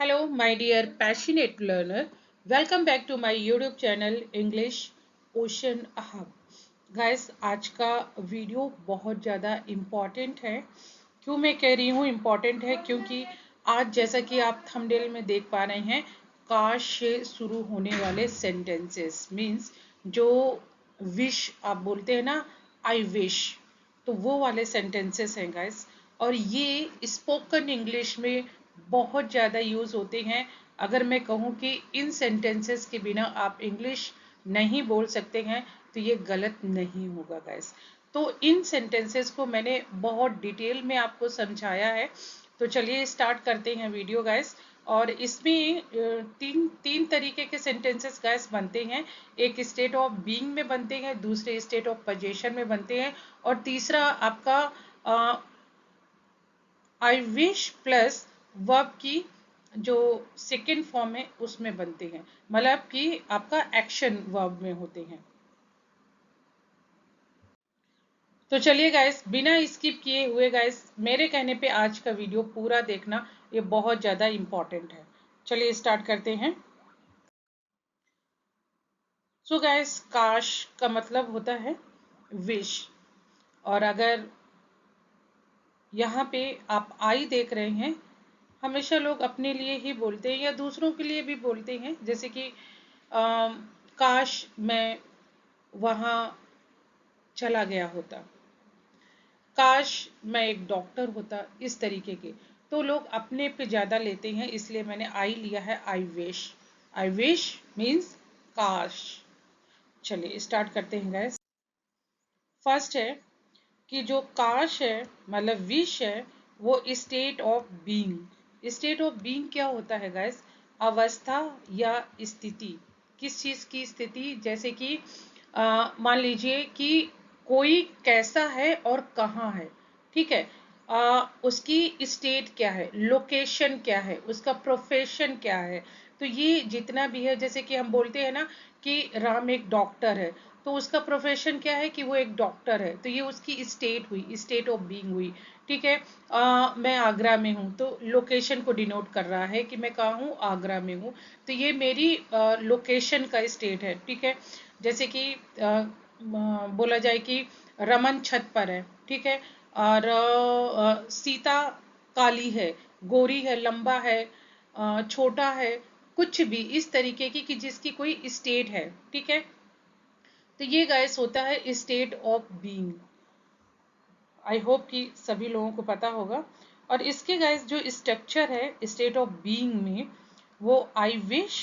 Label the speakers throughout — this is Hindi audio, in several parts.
Speaker 1: Hello, my dear passionate learner. Welcome back to my YouTube channel English Ocean Hub. Guys, आज का वीडियो बहुत ज़्यादा इम्पॉर्टेंट है। क्यों मैं कह रही हूँ इम्पॉर्टेंट है, क्योंकि आज जैसा कि आप थंबनेल में देख पा रहे हैं, काश से शुरू होने वाले सेंटेंसेस मीन्स जो विश आप बोलते हैं ना, आई विश, तो वो वाले सेंटेंसेस हैं गाइस। और ये स्पोकन इंग्लिश में बहुत ज़्यादा यूज़ होते हैं। अगर मैं कहूँ कि इन सेंटेंसेस के बिना आप इंग्लिश नहीं बोल सकते हैं तो ये गलत नहीं होगा गाइस। तो इन सेंटेंसेस को मैंने बहुत डिटेल में आपको समझाया है। तो चलिए स्टार्ट करते हैं वीडियो गाइस। और इसमें तीन तीन तरीके के सेंटेंसेस गाइस बनते हैं। एक स्टेट ऑफ बीइंग में बनते हैं, दूसरे स्टेट ऑफ पोजीशन में बनते हैं, और तीसरा आपका आई विश प्लस वर्ब की जो सेकेंड फॉर्म है उसमें बनते हैं, मतलब कि आपका एक्शन वर्ब में होते हैं। तो चलिए गाइस, बिना स्किप किए हुए गाइस, मेरे कहने पे आज का वीडियो पूरा देखना, ये बहुत ज़्यादा इम्पोर्टेंट है। चलिए स्टार्ट करते हैं। सो गाइस, काश का मतलब होता है विश। और अगर यहाँ पे आप आई देख रहे हैं, हमेशा लोग अपने लिए ही बोलते हैं या दूसरों के लिए भी बोलते हैं, जैसे कि काश मैं वहाँ चला गया होता, काश मैं एक डॉक्टर होता, इस तरीके के। तो लोग अपने पे ज़्यादा लेते हैं, इसलिए मैंने आई लिया है, आई विश। आई विश मीन्स काश। चलिए स्टार्ट करते हैं गाइस। फर्स्ट है कि जो काश है मतलब विश है, वो state of being. State of being क्या होता है गाइस? अवस्था या स्थिति। किस चीज की स्थिति? जैसे कि मान लीजिए कि कोई कैसा है और कहाँ है, ठीक है। उसकी स्टेट क्या है, लोकेशन क्या है, उसका प्रोफेशन क्या है। तो ये जितना भी है, जैसे कि हम बोलते हैं ना कि राम एक डॉक्टर है, तो उसका प्रोफेशन क्या है कि वो एक डॉक्टर है, तो ये उसकी स्टेट हुई, स्टेट ऑफ बीइंग हुई, ठीक है। मैं आगरा में हूँ, तो लोकेशन को डिनोट कर रहा है कि मैं कहाँ हूँ, आगरा में हूँ। तो ये मेरी लोकेशन का स्टेट है, ठीक है। जैसे कि बोला जाए कि रमन छत पर है, ठीक है। और सीता काली है, गोरी है, लंबा है, छोटा है, कुछ भी इस तरीके की कि जिसकी कोई स्टेट है, ठीक है। तो ये गाइस होता है state of being. I hope कि सभी लोगों को पता होगा। और इसके गाइस जो स्ट्रक्चर है स्टेट ऑफ बीइंग में, वो आई विश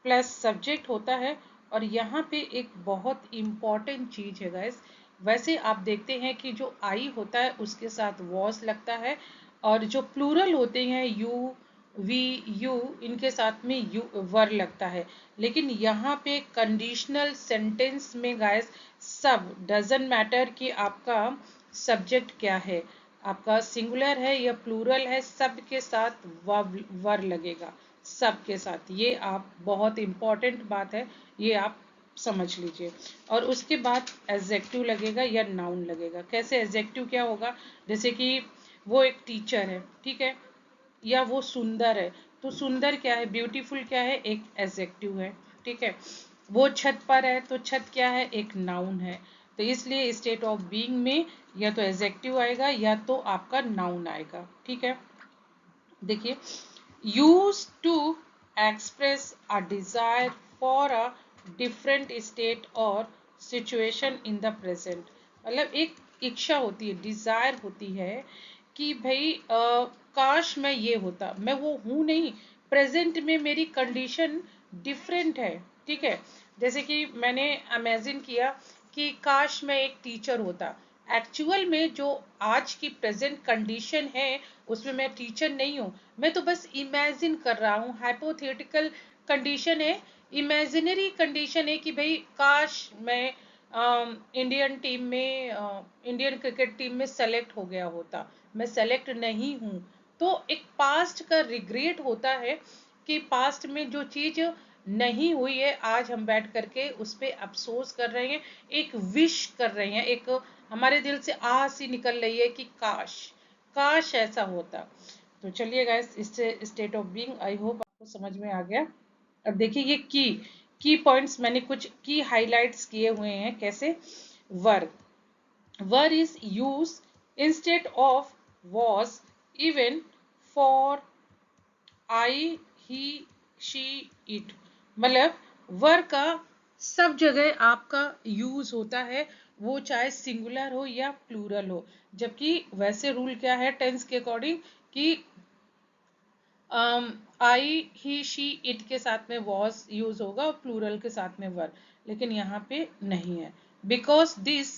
Speaker 1: प्लस सब्जेक्ट होता है। और यहाँ पे एक बहुत इम्पॉर्टेंट चीज है गाइस। वैसे आप देखते हैं कि जो आई होता है उसके साथ वॉस लगता है, और जो प्लूरल होते हैं यू, वी, यू, इनके साथ में यू वर लगता है। लेकिन यहाँ पे कंडीशनल सेंटेंस में गाइस, सब डजंट मैटर कि आपका सब्जेक्ट क्या है, आपका सिंगुलर है या प्लूरल है, सब के साथ वर लगेगा, सब के साथ। ये आप बहुत इम्पोर्टेंट बात है, ये आप समझ लीजिए। और उसके बाद एडजेक्टिव लगेगा या नाउन लगेगा। कैसे एडजेक्टिव क्या होगा? जैसे कि वो एक टीचर है, ठीक है, या वो सुंदर है, तो सुंदर क्या है, ब्यूटीफुल क्या है, एक एडजेक्टिव है, ठीक है। वो छत पर है, तो छत क्या है, एक नाउन है। तो इसलिए स्टेट ऑफ बीइंग में या तो एडजेक्टिव आएगा या तो आपका नाउन आएगा, ठीक है। देखिए, use to express a desire for a different state और सिचुएशन इन द प्रेजेंट। मतलब एक इच्छा होती है, डिजायर होती है कि भाई काश मैं ये होता, मैं वो हूं नहीं, प्रेजेंट में मेरी कंडीशन डिफरेंट है, ठीक है। जैसे कि मैंने इमेजिन किया कि काश मैं एक टीचर होता। एक्चुअल में जो आज की प्रेजेंट कंडीशन है उसमें मैं टीचर नहीं हूँ, मैं तो बस इमेजिन कर रहा हूँ, हाइपोथेटिकल कंडीशन है, इमेजिनरी कंडीशन है कि भाई काश मैं इंडियन टीम में, इंडियन क्रिकेट टीम में सेलेक्ट हो गया होता, मैं सेलेक्ट नहीं हूँ। तो एक पास्ट का रिग्रेट होता है कि पास्ट में जो चीज नहीं हुई है, आज हम बैठ करके उस पर अफसोस कर रहे हैं, एक विश कर रहे हैं, एक हमारे दिल से आह सी निकल रही है कि काश, काश ऐसा होता। तो चलिए गाइस, इससे state of being I hope आपको समझ में आ गया। अब देखिए ये की पॉइंट्स मैंने कुछ की हाइलाइट्स किए हुए हैं। कैसे? Were were is use instead of was, even, for, I, he, she, it. मतलब वर का सब जगह आपका यूज होता है, वो चाहे सिंगुलर हो या प्लूरल हो। जबकि वैसे रूल क्या है टेंस के अकॉर्डिंग कि आई, ही, शी, इट के साथ में वॉज यूज होगा और प्लूरल के साथ में वर, लेकिन यहाँ पे नहीं है। Because this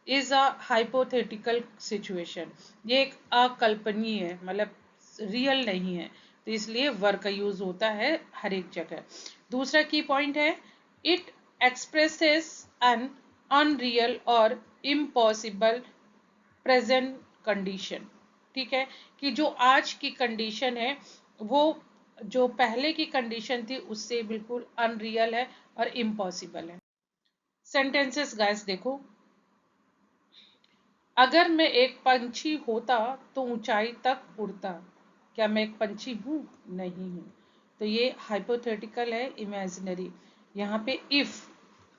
Speaker 1: is a hypothetical situation, ये एक अकल्पनीय है, मतलब रियल नहीं है, तो इसलिए वर का यूज होता है हर एक जगह। दूसरा की पॉइंट है, इट एक्सप्रेसेस एन अनरियल और इम्पॉसिबल प्रेजेंट कंडीशन। ठीक है, कि जो आज की कंडीशन है वो जो पहले की कंडीशन थी उससे बिल्कुल अनरियल है और इम्पॉसिबल है। सेंटेंसेस गाइस देखो, अगर मैं एक पंछी होता तो ऊंचाई तक उड़ता। क्या मैं एक पंछी हूं? नहीं हूं। तो ये हाइपोथेटिकल है, इमेजिनरी। यहाँ पे इफ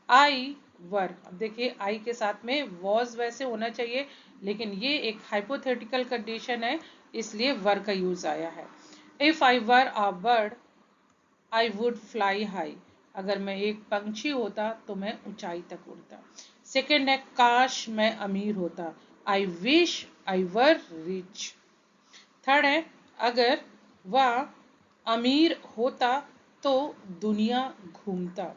Speaker 1: आई वर, अब देखिए आई के साथ में वॉज वैसे होना चाहिए, लेकिन ये एक हाइपोथेटिकल कंडीशन है, इसलिए वर का यूज आया है। If I were a bird I would fly high, अगर मैं एक पंछी होता तो मैं ऊंचाई तक उड़ता। सेकेंड है, काश मैं अमीर होता, I wish I were rich. Third है, अगर वह अमीर होता तो दुनिया घूमता,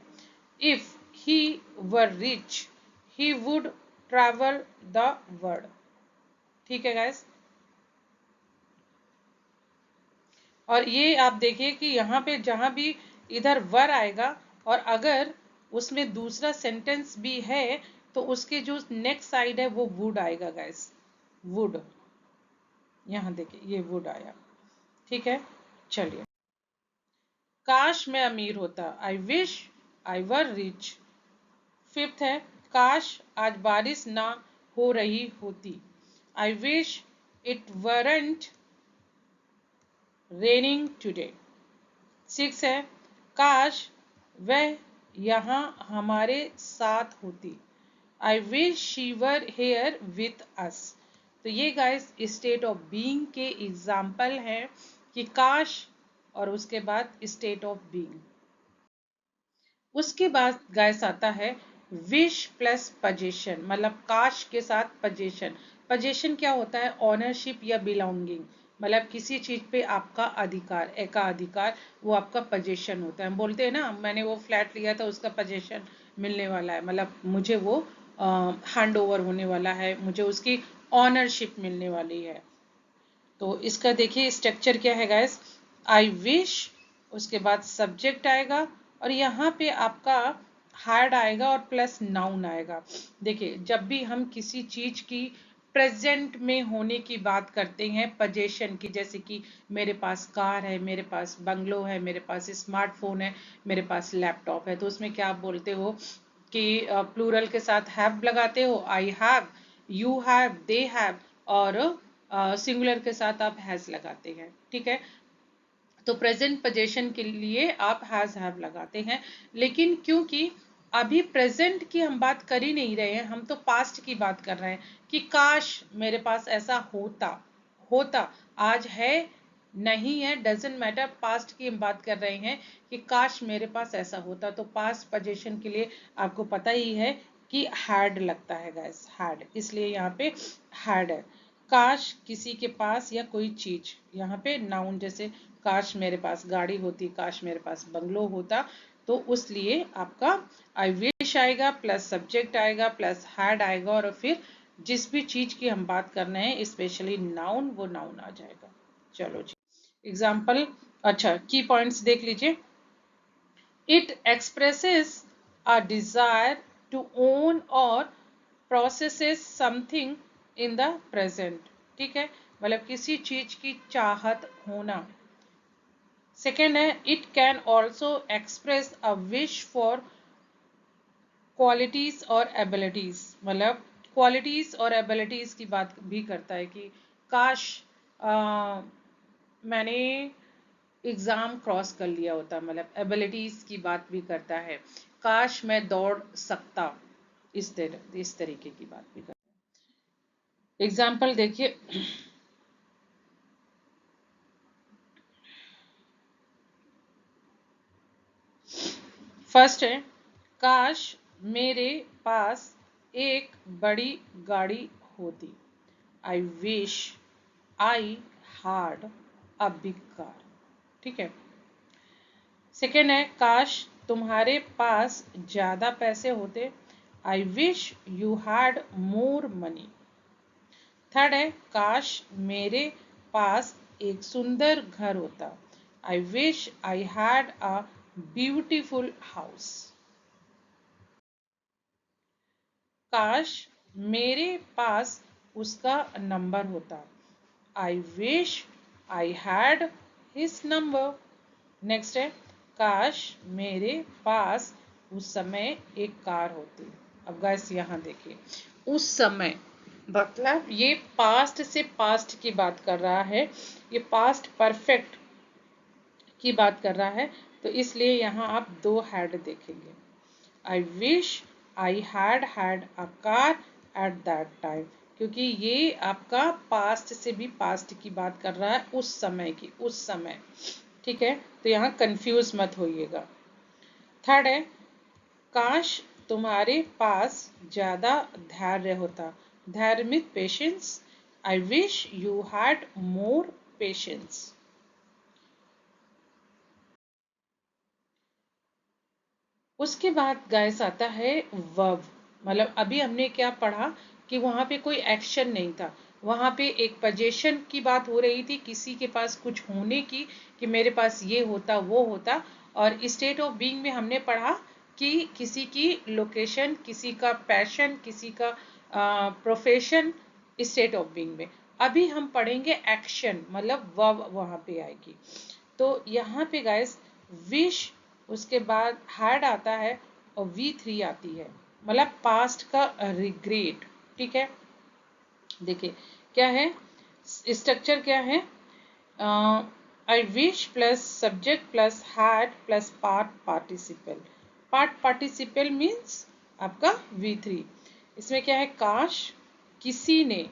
Speaker 1: if he were rich he would travel the world. ठीक है गाइस, और ये आप देखिए कि यहाँ पे जहां भी इधर वर आएगा और अगर उसमें दूसरा सेंटेंस भी है तो उसके जो नेक्स्ट साइड है वो वुड आएगा गाइस, वुड। यहाँ देखिए ये वुड आया। ठीक है, चलिए, काश मैं अमीर होता, I wish I were rich. Fifth है, काश आज बारिश ना हो रही होती, I wish it weren't raining today. Six है, काश वह यहाँ हमारे साथ होती, I wish she were here with us. तो ये गाइस स्टेट ऑफ बीइंग के एग्जाम्पल हैं कि काश और उसके बाद स्टेट ऑफ बीइंग। उसके बाद गाइस आता है विश प्लस पजेशन, मतलब काश के साथ पजेशन। पजेशन क्या होता है? ऑनरशिप या बिलोंगिंग, मतलब किसी चीज पे आपका अधिकार, एकाधिकार, वो आपका पजेशन होता है। हम बोलते हैं ना, मैंने वो फ्लैट लिया था उसका पजेशन मिलने वाला है, मतलब मुझे वो हैंड ओवर होने वाला है, मुझे उसकी ऑनरशिप मिलने वाली है। तो इसका देखिए स्ट्रक्चर क्या है गाइस, आई विश, उसके बाद सब्जेक्ट आएगा और यहाँ पे आपका हैड आएगा और प्लस नाउन आएगा। देखिए जब भी हम किसी चीज की प्रेजेंट में होने की बात करते हैं पजेशन की, जैसे कि मेरे पास कार है, मेरे पास बंगलो है, मेरे पास स्मार्टफोन है, मेरे पास लैपटॉप है, तो उसमें क्या आप बोलते हो कि प्लूरल के साथ हैव लगाते हो, I have, you have, they have, और सिंगुलर के साथ आप हैज लगाते हैं। ठीक है, तो प्रेजेंट पोजीशन के लिए आप हैज हैव लगाते हैं, लेकिन क्योंकि अभी प्रेजेंट की हम बात कर ही नहीं रहे हैं, हम तो पास्ट की बात कर रहे हैं कि काश मेरे पास ऐसा होता, होता आज है नहीं है डजेंट मैटर, पास्ट की हम बात कर रहे हैं कि काश मेरे पास ऐसा होता, तो पास्ट पोजीशन के लिए आपको पता ही है कि हैड लगता है गाइस, हैड, इसलिए यहाँ पे हैड है। काश किसी के पास या कोई चीज, यहाँ पे नाउन, जैसे काश मेरे पास गाड़ी होती, काश मेरे पास बंगलो होता, तो उस लिए आपका आई विश आएगा प्लस सब्जेक्ट आएगा प्लस हैड आएगा और फिर जिस भी चीज की हम बात कर रहे हैं स्पेशली नाउन, वो नाउन आ जाएगा। चलो जी, एग्जाम्पल, अच्छा की पॉइंट्स देख लीजिए। It expresses a desire to own or possesses something in the present. ठीक है, मतलब किसी चीज की चाहत होना। सेकेंड है, it can also express a wish for qualities और एबिलिटीज, मतलब क्वालिटीज और एबिलिटीज की बात भी करता है कि काश मैंने एग्जाम क्रॉस कर लिया होता, मतलब एबिलिटीज की बात भी करता है। काश मैं दौड़ सकता, इस तरीके की बात भी करता है। एग्जाम्पल देखिए, फर्स्ट है, काश मेरे पास एक बड़ी गाड़ी होती। I wish I had a big car. ठीक है। सेकेंड है, काश तुम्हारे पास ज्यादा पैसे होते। I wish you had more money. Third है, काश मेरे पास एक सुंदर घर होता। I wish I had a beautiful house. काश मेरे पास उसका नंबर होता। I wish I had his number. Next है, काश मेरे पास उस समय एक कार होती। अब गाइस यहाँ देखिए, उस समय मतलब ये पास्ट से पास्ट की बात कर रहा है, ये पास्ट परफेक्ट की बात कर रहा है, तो इसलिए यहाँ आप दो हैड देखेंगे। आई wish I had had a car at that time, क्योंकि ये आपका पास्ट से भी पास्ट की बात कर रहा है, उस समय की, उस समय। ठीक है, तो यहाँ कंफ्यूज मत होइएगा। थर्ड है, काश तुम्हारे पास ज्यादा धैर्य होता। धैर्य में patience. I wish you had more patience. उसके बाद गाइस आता है वर्ब। मतलब अभी हमने क्या पढ़ा कि वहां पे कोई एक्शन नहीं था, वहां पे एक पोजीशन की बात हो रही थी, किसी के पास कुछ होने की, कि मेरे पास ये होता वो होता। और स्टेट ऑफ बीइंग में हमने पढ़ा कि किसी की लोकेशन, किसी का पैशन, किसी का प्रोफेशन, स्टेट ऑफ बीइंग में। अभी हम पढ़ेंगे एक्शन, मतलब वर्ब वहां पे आएगी। तो यहाँ पे गाइस विश, उसके बाद हैड आता है और V3 आती है, मतलब पास्ट का रिग्रेट। ठीक है, देखिए क्या है स्ट्रक्चर, क्या है, I wish plus subject plus had plus part participle. Part participle means आपका V3। इसमें क्या है, काश किसी ने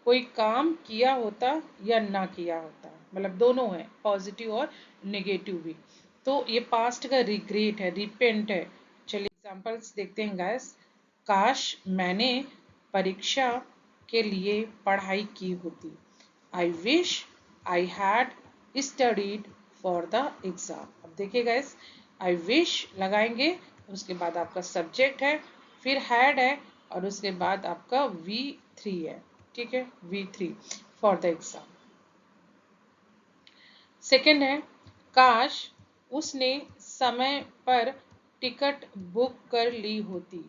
Speaker 1: कोई काम किया होता या ना किया होता, मतलब दोनों है, पॉजिटिव और नेगेटिव भी। तो ये पास्ट का रिग्रेट है, रिपेंट है। चलिए एग्जांपल्स देखते हैं गाइस। काश मैंने परीक्षा के लिए पढ़ाई की होती। I wish I had studied for the exam. अब देखिए गाइस, आई विश लगाएंगे, उसके बाद आपका सब्जेक्ट है, फिर हैड है, और उसके बाद आपका V3 है। ठीक है, V3 for the exam. Second है, काश उसने समय पर टिकट बुक कर ली होती।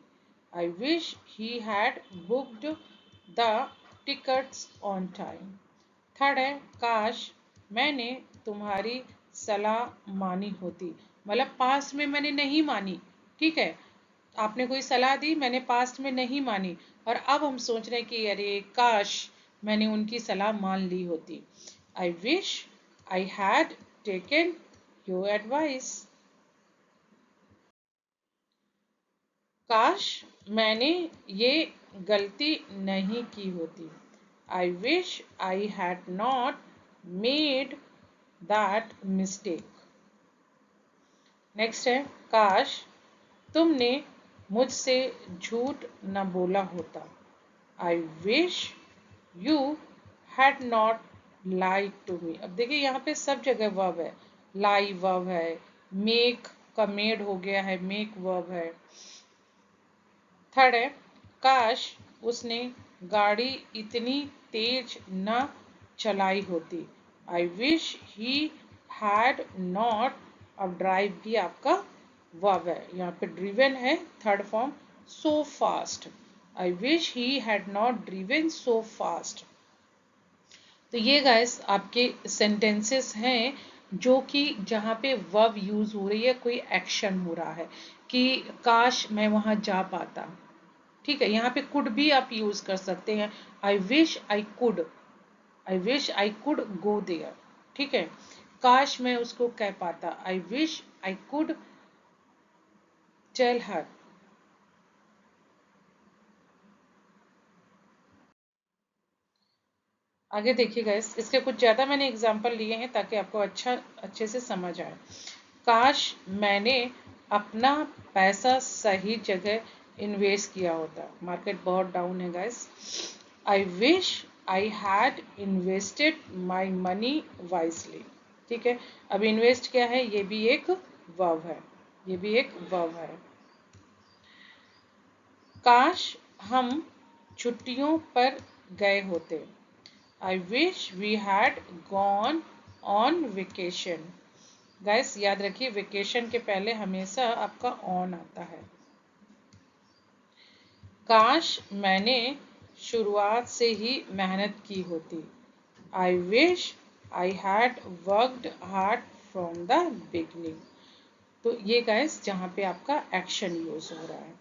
Speaker 1: I wish he had booked the tickets on time. Third है, काश मैंने तुम्हारी सलाह मानी होती। मतलब पास्ट में मैंने नहीं मानी। ठीक है, आपने कोई सलाह दी, मैंने पास्ट में नहीं मानी, और अब हम सोच रहे हैं कि अरे काश मैंने उनकी सलाह मान ली होती। I wish I had taken your advice. काश मैंने ये गलती नहीं की होती। I wish I had not made that mistake. Next है, काश तुमने मुझसे झूठ न बोला होता। I wish you had not lied to me. अब देखिए यहाँ पे सब जगह वर्ब है, लाई वर्ब है, मेक का मेड हो गया है, मेक वर्ब है। थर्ड है, काश उसने गाड़ी इतनी तेज न चलाई होती। I wish he had not. अब ड्राइव भी आपका वर्ब है, यहाँ पे ड्रिवन है, third form, so fast. I wish he had not driven so fast. तो ये गाइस आपके सेंटेंसेस हैं जो कि जहाँ पे वर्ब यूज हो रही है, कोई एक्शन हो रहा है, कि काश मैं वहां जा पाता। ठीक है, यहाँ पे कुड भी आप यूज कर सकते हैं। I wish I could, I wish I could go there. ठीक है, काश मैं उसको कह पाता, I wish I could tell her. आगे देखिए गाइस, इसके कुछ ज्यादा मैंने एग्जांपल लिए हैं ताकि आपको अच्छे से समझ आए। काश मैंने अपना पैसा सही जगह इन्वेस्ट किया होता, मार्केट बहुत डाउन है guys. I wish I had invested my money wisely. ठीक है, अब इन्वेस्ट क्या है, ये भी एक वर्ब है, ये भी एक वर्ब है। काश हम छुट्टियों पर गए होते, I wish we had gone on vacation. Guys याद रखिए, वेकेशन के पहले हमेशा आपका ऑन आता है। काश मैंने शुरुआत से ही मेहनत की होती, I wish I had worked hard from the beginning. तो ये गाइस जहाँ पे आपका एक्शन यूज हो रहा है।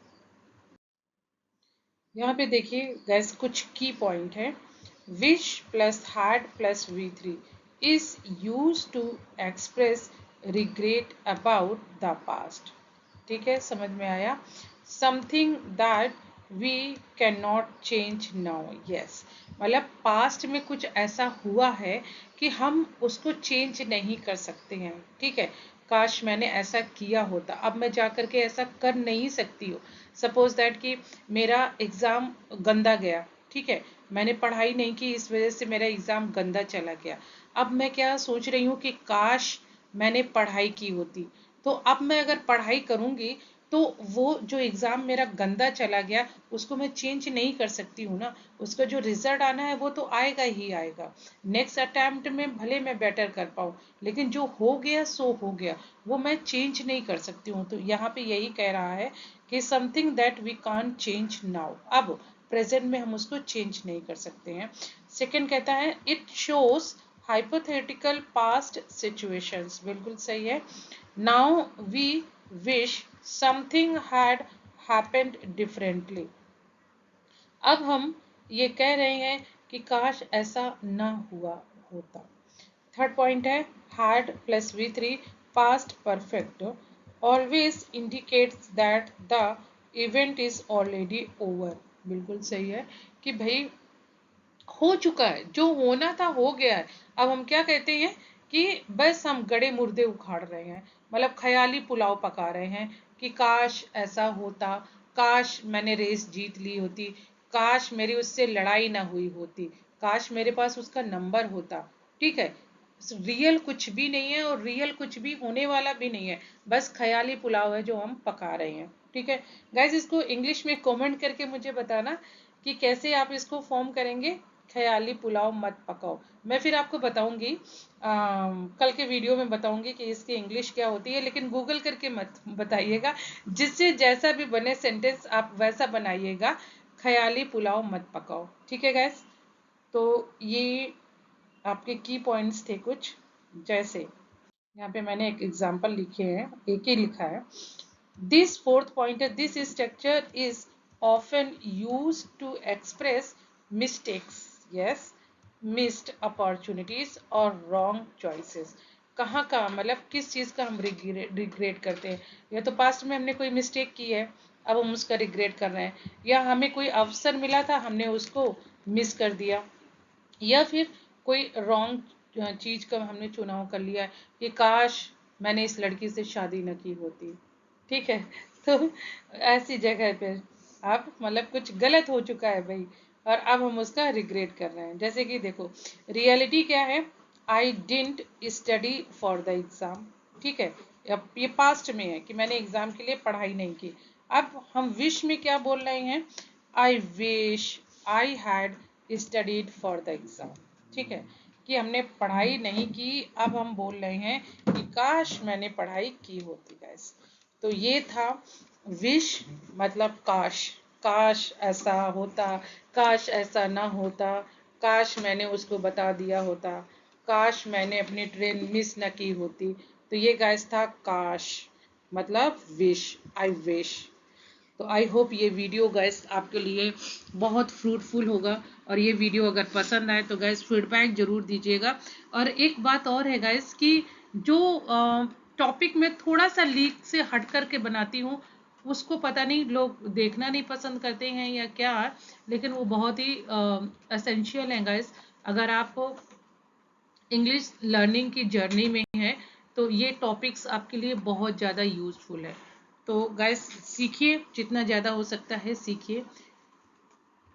Speaker 1: यहाँ पे देखिए गैस कुछ की पॉइंट है। Wish plus had plus V3 is use to express regret about the past. ठीक है, समझ में आया। Something that we can not change now. Yes, मतलब पास्ट में कुछ ऐसा हुआ है कि हम उसको चेंज नहीं कर सकते हैं। ठीक है, काश मैंने ऐसा किया होता, अब मैं जाकर के ऐसा कर नहीं सकती हूँ। सपोज दैट कि मेरा एग्जाम गंदा गया, ठीक है, मैंने पढ़ाई नहीं की, इस वजह से मेरा एग्जाम गंदा चला गया। अब मैं क्या सोच रही हूँ कि काश मैंने पढ़ाई की होती। तो अब मैं अगर पढ़ाई करूंगी तो वो जो एग्जाम मेरा गंदा चला गया उसको मैं चेंज नहीं कर सकती हूँ ना, उसका जो रिजल्ट आना है वो तो आएगा ही आएगा। नेक्स्ट अटेम्प्ट में भले मैं बेटर कर पाऊँ, लेकिन जो हो गया सो हो गया, वो मैं चेंज नहीं कर सकती हूँ। तो यहाँ पे यही कह रहा है कि something that we can't change now, अब प्रेजेंट में हम उसको चेंज नहीं कर सकते हैं। सेकंड कहता है it shows hypothetical past situations, बिल्कुल सही है। Now we wish something had happened differently. अब हम ये कह रहे हैं कि काश ऐसा ना हुआ होता। थर्ड पॉइंट है had plus V3 past perfect always indicates that the event is already over. बिल्कुल सही है कि भाई हो चुका है, जो होना था हो गया है। अब हम क्या कहते हैं कि बस हम गड़े मुर्दे उखाड़ रहे हैं, मतलब ख्याली पुलाव पका रहे हैं कि काश ऐसा होता, काश मैंने रेस जीत ली होती, काश मेरी उससे लड़ाई ना हुई होती, काश मेरे पास उसका नंबर होता। ठीक है, रियल कुछ भी नहीं है और रियल कुछ भी होने वाला भी नहीं है, बस ख्याली पुलाव है जो हम पका रहे हैं। ठीक है गाइज, इसको इंग्लिश में कमेंट करके मुझे बताना कि कैसे आप इसको फॉर्म करेंगे। ख्याली पुलाव मत पकाओ, मैं फिर आपको बताऊंगी, कल के वीडियो में बताऊंगी कि इसकी इंग्लिश क्या होती है, लेकिन गूगल करके मत बताइएगा, जिससे जैसा भी बने सेंटेंस आप वैसा बनाइएगा, ख्याली पुलाव मत पकाओ। ठीक है गैस, तो ये आपके की पॉइंट्स थे कुछ, जैसे यहाँ पे मैंने एक एग्जांपल लिखे हैं, एक ही लिखा है। दिस फोर्थ पॉइंट है, this structure is often used to express mistakes. Yes, missed opportunities और रॉन्ग चॉइसेस। कहाँ का मतलब किस चीज का हम रिग्रेट करते हैं, या तो पास्ट में हमने कोई मिस्टेक की है, अब हम उसका रिग्रेट कर रहे हैं, या हमें कोई अवसर मिला था हमने उसको मिस कर दिया, या फिर कोई रॉन्ग चीज का हमने चुनाव कर लिया कि काश मैंने इस लड़की से शादी न की होती। ठीक है, तो ऐसी जगह पे आप मतलब कुछ गलत हो चुका है भाई, और अब हम उसका रिग्रेट कर रहे हैं। जैसे कि देखो, रियलिटी क्या है, I didn't study for the exam. ठीक है, अब ये पास्ट में है कि मैंने एग्जाम के लिए पढ़ाई नहीं की। अब हम विश में क्या बोल रहे हैं, I wish I had studied for the exam. ठीक है, कि हमने पढ़ाई नहीं की, अब हम बोल रहे हैं कि काश मैंने पढ़ाई की होती। गैस, तो ये था विश मतलब काश, काश ऐसा होता, काश ऐसा ना होता, काश मैंने उसको बता दिया होता, काश मैंने अपनी ट्रेन मिस न की होती। तो ये गाइस था काश मतलब विश, आई विश। तो आई होप ये वीडियो गैस आपके लिए बहुत फ्रूटफुल होगा, और ये वीडियो अगर पसंद आए तो गैस फीडबैक जरूर दीजिएगा। और एक बात और है गैस कि जो टॉपिक मैं थोड़ा सा लीक से हट करके बनाती हूँ, उसको पता नहीं लोग देखना नहीं पसंद करते हैं या क्या, लेकिन वो बहुत ही एसेंशियल है गैस। अगर आप इंग्लिश लर्निंग की जर्नी में है तो ये टॉपिक्स आपके लिए बहुत ज़्यादा यूजफुल है। तो गाइस सीखिए, जितना ज़्यादा हो सकता है सीखिए।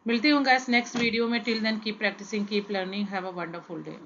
Speaker 1: मिलती हूँ गाइस नेक्स्ट वीडियो में। Till then keep practising, keep learning, have a wonderful day.